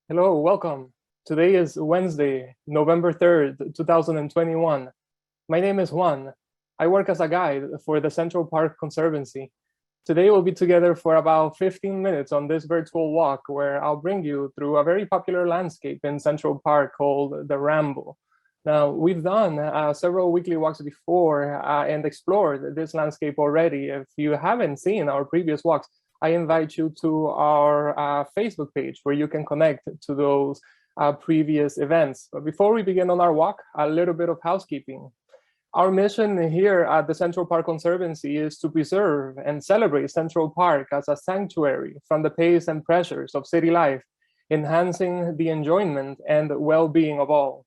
Hello, welcome. Today is Wednesday, November 3rd, 2021. My name is Juan. I work as a guide for the Central Park Conservancy. Today we'll be together for about 15 minutes on this virtual walk where I'll bring you through a very popular landscape in Central Park called the Ramble. Now, we've done several weekly walks before and explored this landscape already. If you haven't seen our previous walks, I invite you to our Facebook page where you can connect to those previous events. But before we begin on our walk, a little bit of housekeeping. Our mission here at the Central Park Conservancy is to preserve and celebrate Central Park as a sanctuary from the pace and pressures of city life, enhancing the enjoyment and well-being of all.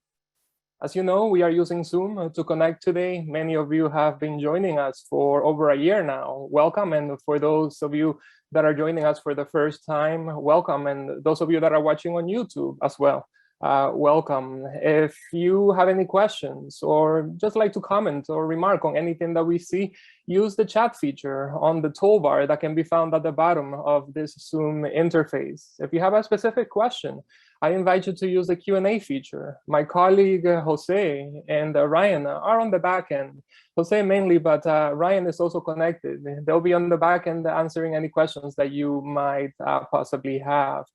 As you know, we are using Zoom to connect today. Many of you have been joining us for over a year now. Welcome. And for those of you that are joining us for the first time, welcome. And those of you that are watching on YouTube as well, welcome. If you have any questions or just like to comment or remark on anything that we see, use the chat feature on the toolbar that can be found at the bottom of this Zoom interface. If you have a specific question, I invite you to use the Q&A feature. My colleague Jose and Ryan are on the back end. Jose mainly, but Ryan is also connected. They'll be on the back end answering any questions that you might possibly have.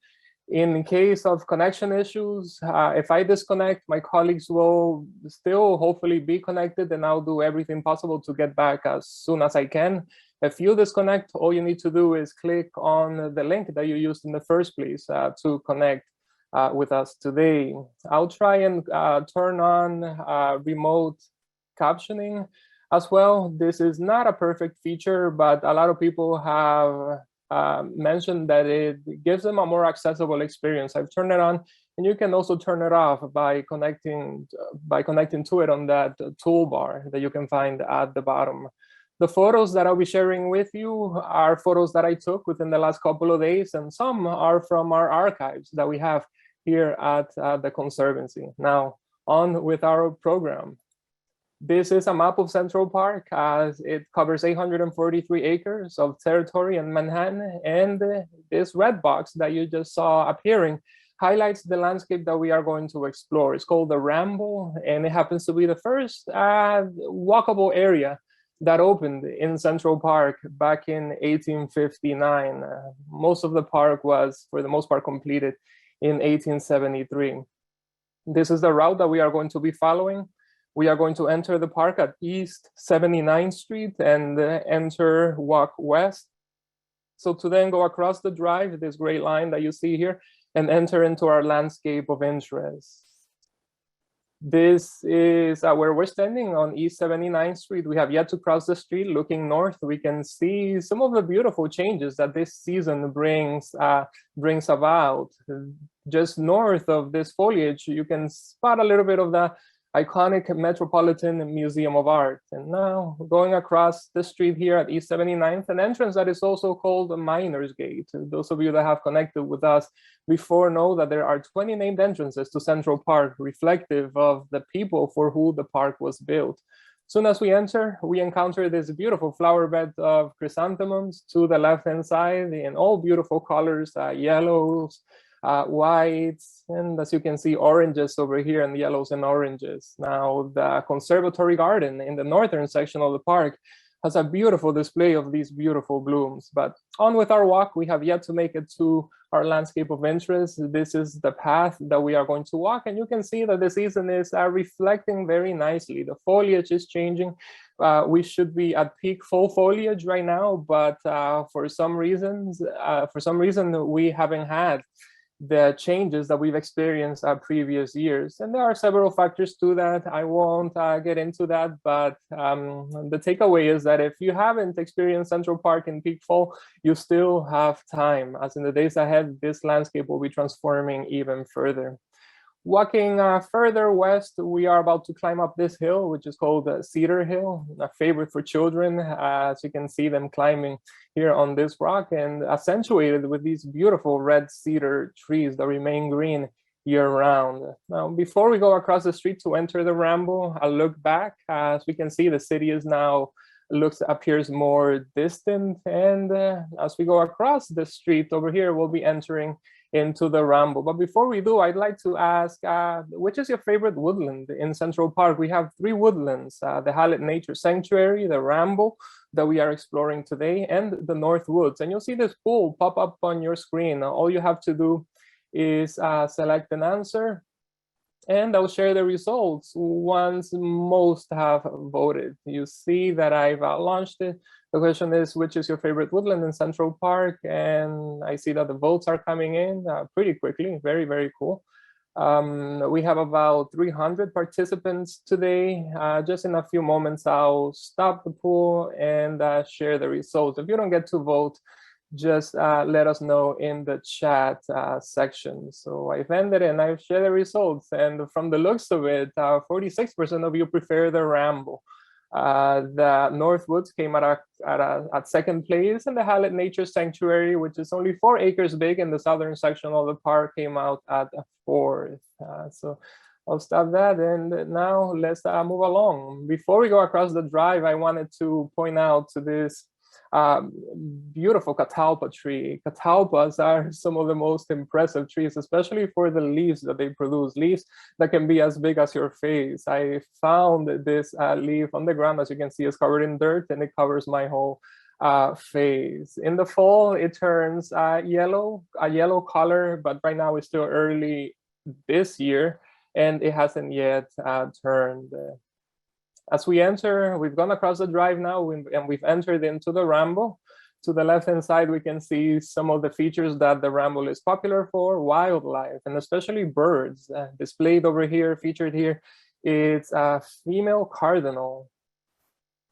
In case of connection issues, if I disconnect, my colleagues will still hopefully be connected, and I'll do everything possible to get back as soon as I can. If you disconnect, all you need to do is click on the link that you used in the first place to connect with us today. I'll try and turn on remote captioning as well. This is not a perfect feature, but a lot of people have mentioned that it gives them a more accessible experience. I've turned it on, and you can also turn it off by connecting to it on that toolbar that you can find at the bottom. The photos that I'll be sharing with you are photos that I took within the last couple of days, and some are from our archives that we have here at the Conservancy. Now, on with our program. This is a map of Central Park as it covers 843 acres of territory in Manhattan. And this red box that you just saw appearing highlights the landscape that we are going to explore. It's called the Ramble, and it happens to be the first walkable area that opened in Central Park back in 1859. Most of the park was, for the most part, completed in 1873. This is the route that we are going to be following. We are going to enter the park at East 79th Street and walk west. So to then go across the drive, this gray line that you see here, and enter into our landscape of interest. This is where we're standing on East 79th Street. We have yet to cross the street. Looking north, we can see some of the beautiful changes that this season brings about. Just north of this foliage, you can spot a little bit of the iconic Metropolitan Museum of Art. And now going across the street here at East 79th, an entrance that is also called the Miner's Gate. Those of you that have connected with us before know that there are 20 named entrances to Central Park, reflective of the people for who the park was built. Soon as we enter, we encounter this beautiful flower bed of chrysanthemums to the left-hand side in all beautiful colors, yellows, whites, and as you can see, oranges over here, and yellows and oranges. Now, the Conservatory Garden in the northern section of the park has a beautiful display of these beautiful blooms. But on with our walk, we have yet to make it to our landscape of interest. This is the path that we are going to walk, and you can see that the season is reflecting very nicely. The foliage is changing. We should be at peak full foliage right now, but for some reason, we haven't had the changes that we've experienced previous years. And there are several factors to that. I won't get into that, but the takeaway is that if you haven't experienced Central Park in peak fall, you still have time. As in the days ahead, this landscape will be transforming even further. Walking further west, we are about to climb up this hill, which is called Cedar Hill, a favorite for children, as you can see them climbing here on this rock, and accentuated with these beautiful red cedar trees that remain green year-round. Now, before we go across the street to enter the Ramble, a look back. As we can see, the city is now appears more distant, and as we go across the street over here, we'll be entering into the Ramble. But before we do, I'd like to ask, which is your favorite woodland in Central Park? We have 3 woodlands, the Hallett Nature Sanctuary, the Ramble that we are exploring today, and the North Woods. And you'll see this poll pop up on your screen. All you have to do is select an answer, and I'll share the results once most have voted. You see that I've launched it. The question is, which is your favorite woodland in Central Park? And I see that the votes are coming in pretty quickly. Very, very cool. We have about 300 participants today. Just in a few moments, I'll stop the poll and share the results. If you don't get to vote, just let us know in the chat section. So I've ended and I've shared the results. And from the looks of it, 46% of you prefer the Ramble. The North Woods came at second place, and the Hallett Nature Sanctuary, which is only 4 acres big in the southern section of the park, came out at 4th. So I'll stop that, and now let's move along. Before we go across the drive, I wanted to point out to this beautiful catalpa tree. Catalpas are some of the most impressive trees, especially for the leaves that they produce, leaves that can be as big as your face. I found this leaf on the ground, as you can see, is covered in dirt, and it covers my whole face. In the fall, it turns yellow, a yellow color, but right now it's still early this year, and it hasn't yet turned. As we enter, we've gone across the drive now, and we've entered into the Ramble. To the left-hand side, we can see some of the features that the Ramble is popular for: wildlife, and especially birds. Displayed over here, featured here, it's a female cardinal.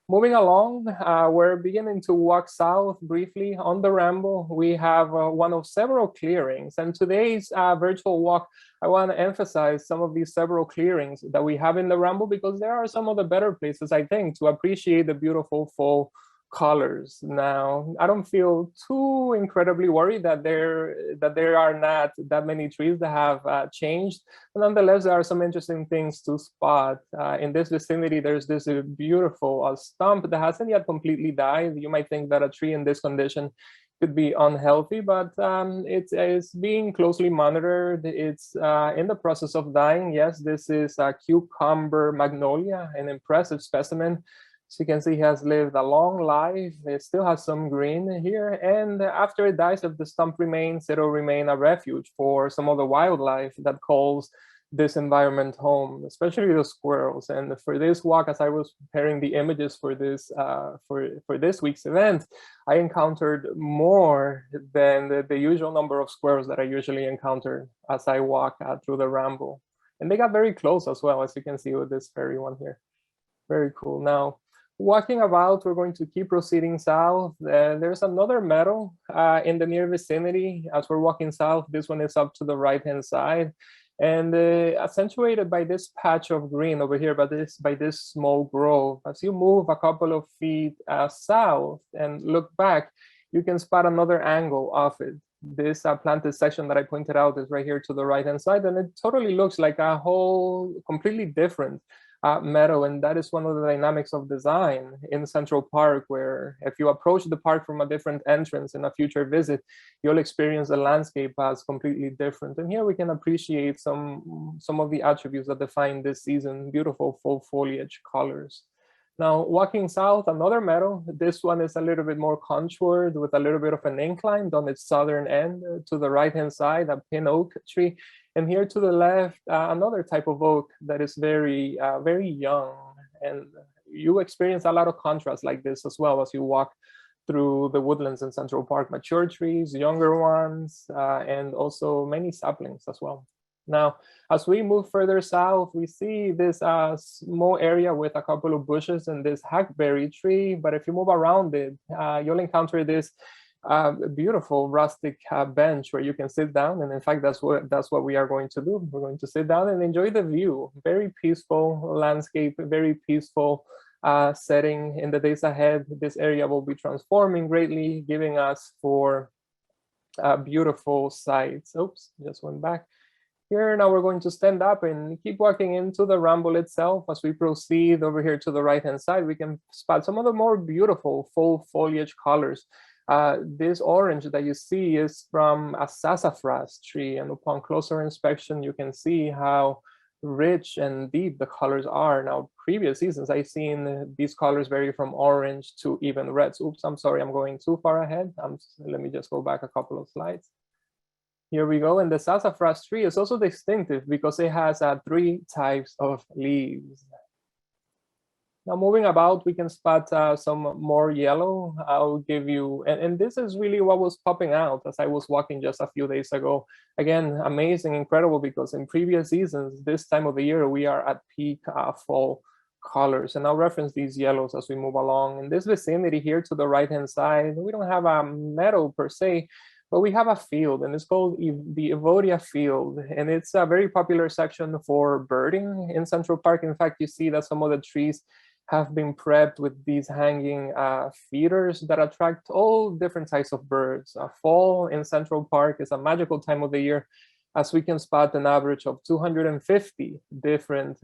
Moving along, we're beginning to walk south briefly on the Ramble. We have one of several clearings, and today's virtual walk, I want to emphasize some of these several clearings that we have in the Ramble, because there are some of the better places, I think, to appreciate the beautiful fall colors. Now, I don't feel too incredibly worried that there are not that many trees that have changed. But nonetheless, there are some interesting things to spot. In this vicinity, there's this beautiful stump that hasn't yet completely died. You might think that a tree in this condition could be unhealthy, but it's being closely monitored. It's in the process of dying. Yes, this is a cucumber magnolia, an impressive specimen. So you can see he has lived a long life. It still has some green here. And after it dies, if the stump remains, it'll remain a refuge for some of the wildlife that calls this environment home, especially the squirrels. And for this walk, as I was preparing the images for this for this week's event, I encountered more than the usual number of squirrels that I usually encounter as I walk through the Ramble. And they got very close as well, as you can see with this fairy one here. Very cool. Now, walking about, we're going to keep proceeding south. There's another meadow in the near vicinity. As we're walking south, this one is up to the right-hand side, and accentuated by this patch of green over here, by this small grove. As you move a couple of feet south and look back, you can spot another angle of it. This planted section that I pointed out is right here to the right-hand side, and it totally looks like a whole completely different meadow. And that is one of the dynamics of design in Central Park, where if you approach the park from a different entrance in a future visit, you'll experience the landscape as completely different. And here we can appreciate some of the attributes that define this season: beautiful full foliage colors. Now, walking south, another meadow. This one is a little bit more contoured with a little bit of an incline on its southern end. To the right-hand side, a pin oak tree. And here to the left, another type of oak that is very, very young. And you experience a lot of contrast like this as well as you walk through the woodlands in Central Park: mature trees, younger ones, and also many saplings as well. Now, as we move further south, we see this small area with a couple of bushes and this hackberry tree. But if you move around it, you'll encounter this beautiful rustic bench where you can sit down. And in fact, that's what we are going to do. We're going to sit down and enjoy the view. Very peaceful landscape, very peaceful setting. In the days ahead, this area will be transforming greatly, giving us for beautiful sights. Oops, just went back. Here, now we're going to stand up and keep walking into the Ramble itself. As we proceed over here to the right-hand side, we can spot some of the more beautiful full foliage colors This orange that you see is from a sassafras tree, and upon closer inspection, you can see how rich and deep the colors are. Now, previous seasons, I've seen these colors vary from orange to even reds. Oops, I'm sorry, I'm going too far ahead. Let me just go back a couple of slides. Here we go, and the sassafras tree is also distinctive because it has 3 types of leaves. Now moving about, we can spot some more yellow. I'll give you, and this is really what was popping out as I was walking just a few days ago. Again, amazing, incredible, because in previous seasons, this time of the year, we are at peak fall colors. And I'll reference these yellows as we move along. In this vicinity here to the right-hand side, we don't have a meadow per se, but we have a field, and it's called the Evodia Field, and it's a very popular section for birding in Central Park. In fact, you see that some of the trees have been prepped with these hanging feeders that attract all different types of birds. Fall in Central Park is a magical time of the year, as we can spot an average of 250 different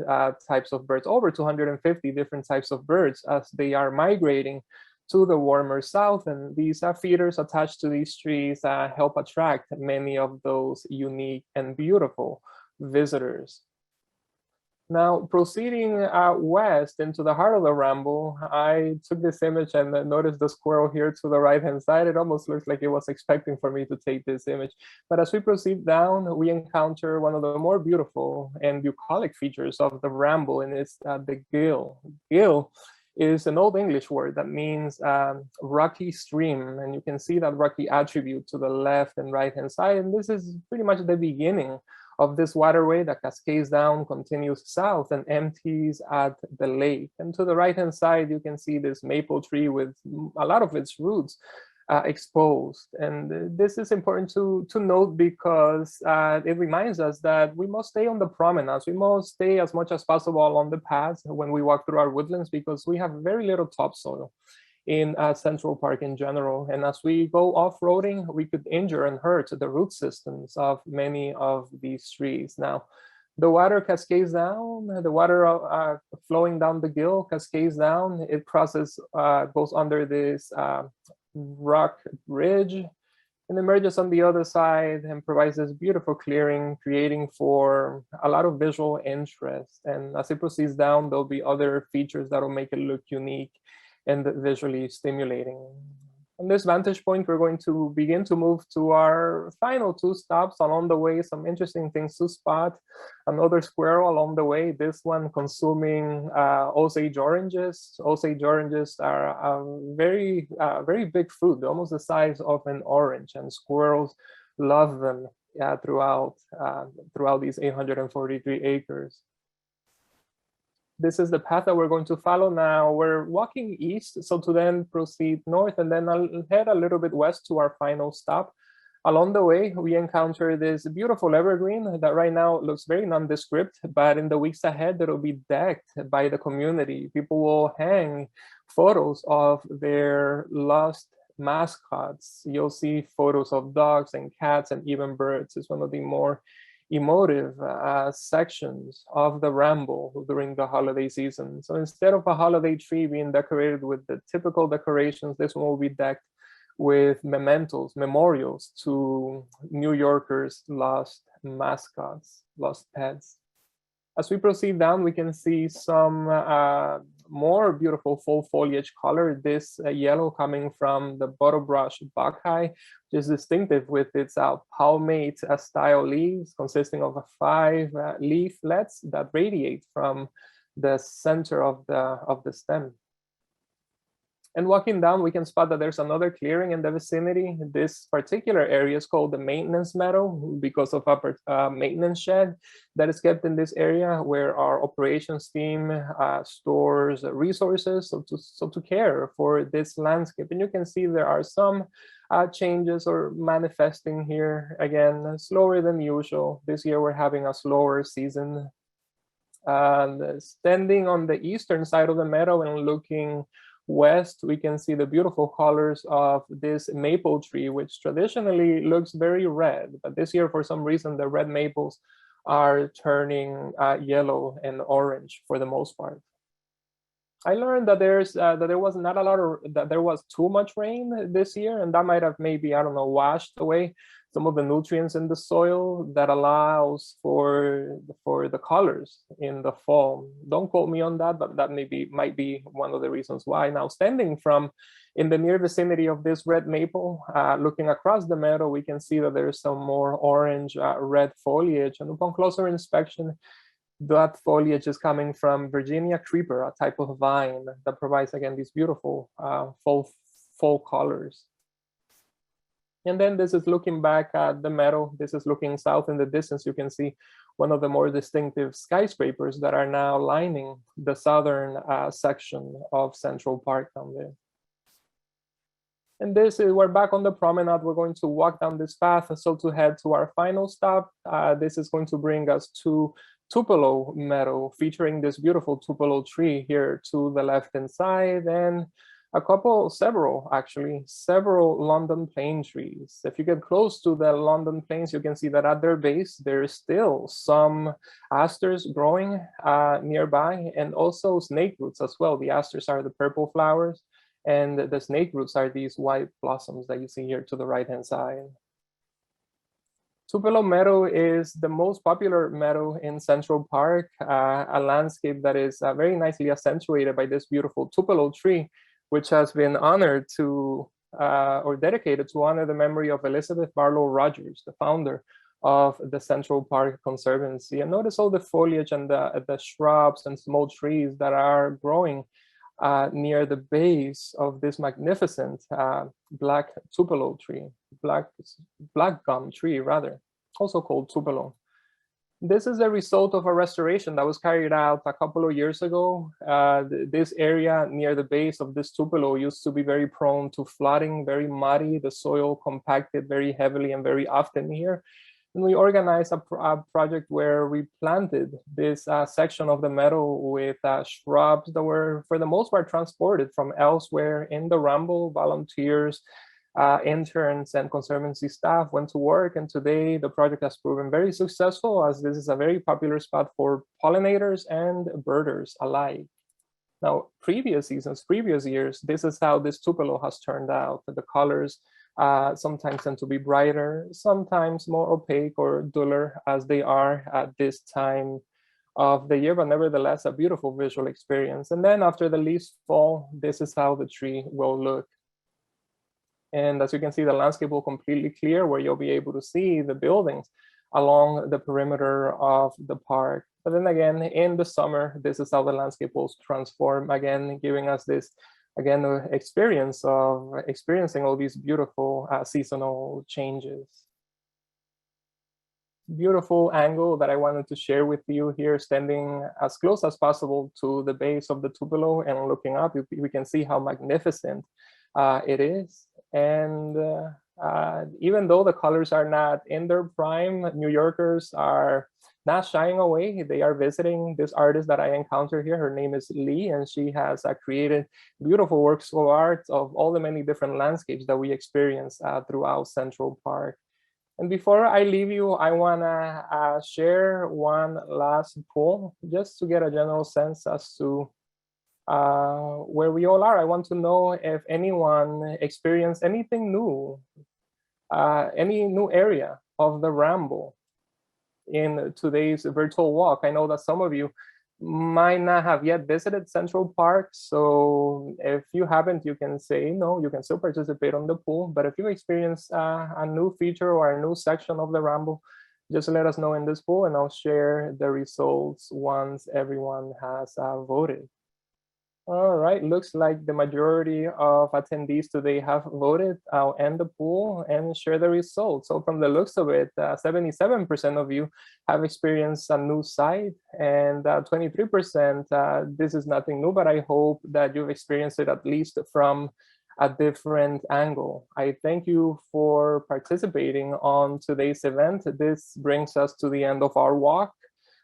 types of birds, over 250 different types of birds as they are migrating to the warmer south. And these feeders attached to these trees help attract many of those unique and beautiful visitors. Now, proceeding west into the heart of the Ramble, I took this image and noticed the squirrel here to the right-hand side. It almost looks like it was expecting for me to take this image. But as we proceed down, we encounter one of the more beautiful and bucolic features of the Ramble, and it's the gill. Gill is an Old English word that means rocky stream, and you can see that rocky attribute to the left and right-hand side. And this is pretty much the beginning of this waterway that cascades down, continues south, and empties at the lake. And to the right-hand side, you can see this maple tree with a lot of its roots exposed. And this is important to note because it reminds us that we must stay on the promenades. We must stay as much as possible along the paths when we walk through our woodlands, because we have very little topsoil in Central Park in general. And as we go off-roading, we could injure and hurt the root systems of many of these trees. Now, the water cascades down, the water flowing down the gill cascades down, it crosses, goes under this rock ridge and emerges on the other side and provides this beautiful clearing, creating for a lot of visual interest. And as it proceeds down, there'll be other features that will make it look unique and visually stimulating. From this vantage point, we're going to begin to move to our final 2 stops along the way. Some interesting things to spot. Another squirrel along the way, this one consuming Osage oranges. Osage oranges are a very, very big fruit, almost the size of an orange, and squirrels love them throughout these 843 acres. This is the path that we're going to follow now. We're walking east, so to then proceed north, and then I'll head a little bit west to our final stop. Along the way, we encounter this beautiful evergreen that right now looks very nondescript, but in the weeks ahead, it'll be decked by the community. People will hang photos of their lost mascots. You'll see photos of dogs and cats and even birds. It's one of the more emotive sections of the Ramble during the holiday season. So instead of a holiday tree being decorated with the typical decorations, this one will be decked with mementos, memorials to New Yorkers' lost mascots, lost pets. As we proceed down, we can see some more beautiful full foliage color. This yellow coming from the butterbrush buckeye, which is distinctive with its palmate style leaves consisting of 5 leaflets that radiate from the center of the stem. And walking down, we can spot that there's another clearing in the vicinity. This particular area is called the maintenance meadow because of a maintenance shed that is kept in this area where our operations team stores resources so to care for this landscape. And you can see there are some changes or manifesting here. Again, slower than usual. This year we're having a slower season. Standing on the eastern side of the meadow and looking west, we can see the beautiful colors of this maple tree, which traditionally looks very red, but this year for some reason the red maples are turning yellow and orange for the most part. I learned that there was not a lot of that there was too much rain this year, and that might have maybe, I don't know, washed away some of the nutrients in the soil that allows for the colors in the fall. Don't quote me on that, but that might be one of the reasons why. Now, standing from in the near vicinity of this red maple, looking across the meadow, we can see that there's some more orange red foliage, and upon closer inspection, that foliage is coming from Virginia creeper, a type of vine that provides, again, these beautiful fall colors. And then this is looking back at the meadow. This is looking south in the distance. You can see one of the more distinctive skyscrapers that are now lining the southern section of Central Park down there. And we're back on the promenade. We're going to walk down this path. So to head to our final stop, this is going to bring us to Tupelo Meadow, featuring this beautiful Tupelo tree here to the left-hand side, and several London plane trees. If you get close to the London planes, you can see that at their base, there is still some asters growing nearby, and also snake roots as well. The asters are the purple flowers, and the snake roots are these white blossoms that you see here to the right-hand side. Tupelo Meadow is the most popular meadow in Central Park, a landscape that is very nicely accentuated by this beautiful Tupelo tree, which has been honored or dedicated to honor the memory of Elizabeth Barlow Rogers, the founder of the Central Park Conservancy. And notice all the foliage and the shrubs and small trees that are growing near the base of this magnificent black Tupelo tree, black gum tree rather, also called Tupelo. This is a result of a restoration that was carried out a couple of years ago. This area near the base of this Tupelo used to be very prone to flooding, very muddy, the soil compacted very heavily and very often here. And we organized a project where we planted this section of the meadow with shrubs that were, for the most part, transported from elsewhere in the Ramble. Volunteers, interns, and Conservancy staff went to work, and today the project has proven very successful, as this is a very popular spot for pollinators and birders alike. Now, previous years, this is how this Tupelo has turned out. The colors sometimes tend to be brighter, sometimes more opaque or duller, as they are at this time of the year, but nevertheless, a beautiful visual experience. And then after the leaves fall, this is how the tree will look. And as you can see, the landscape will completely clear, where you'll be able to see the buildings along the perimeter of the park. But then again, in the summer, this is how the landscape will transform, again, giving us this, again, experience of experiencing all these beautiful seasonal changes. Beautiful angle that I wanted to share with you here, standing as close as possible to the base of the Tupelo and looking up, we can see how magnificent it is. And even though the colors are not in their prime, New Yorkers are not shying away. They are visiting this artist that I encountered here. Her name is Lee, and she has created beautiful works of art of all the many different landscapes that we experience throughout Central Park. And before I leave you, I want to share one last poll, just to get a general sense as to where we all are. I want to know if anyone experienced anything new, any new area of the Ramble in today's virtual walk. I know that some of you might not have yet visited Central Park, so if you haven't, you can say no, you can still participate on the pool. But if you experience a new feature or a new section of the Ramble, just let us know in this pool, and I'll share the results once everyone has voted. All right, looks like the majority of attendees today have voted. I'll end the poll and share the results. So from the looks of it, 77% of you have experienced a new site, and 23%, this is nothing new, but I hope that you've experienced it at least from a different angle. I thank you for participating on today's event. This brings us to the end of our walk.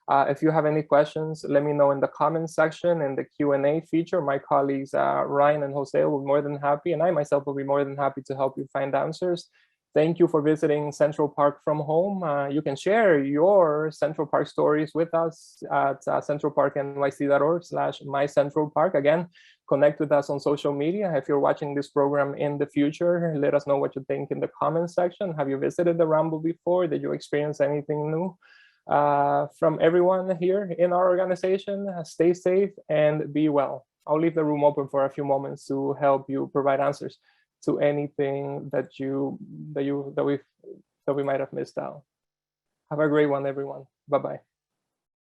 If you have any questions, let me know in the comments section in the Q&A feature. My colleagues, Ryan and Jose, will be more than happy, and I myself will be more than happy to help you find answers. Thank you for visiting Central Park from home. You can share your Central Park stories with us at centralparknyc.org/mycentralpark. Again, connect with us on social media. If you're watching this program in the future, let us know what you think in the comments section. Have you visited the Ramble before? Did you experience anything new? From everyone here in our organization, stay safe and be well. I'll leave the room open for a few moments to help you provide answers to anything that we might have missed out. Have a great one, everyone. Bye-bye.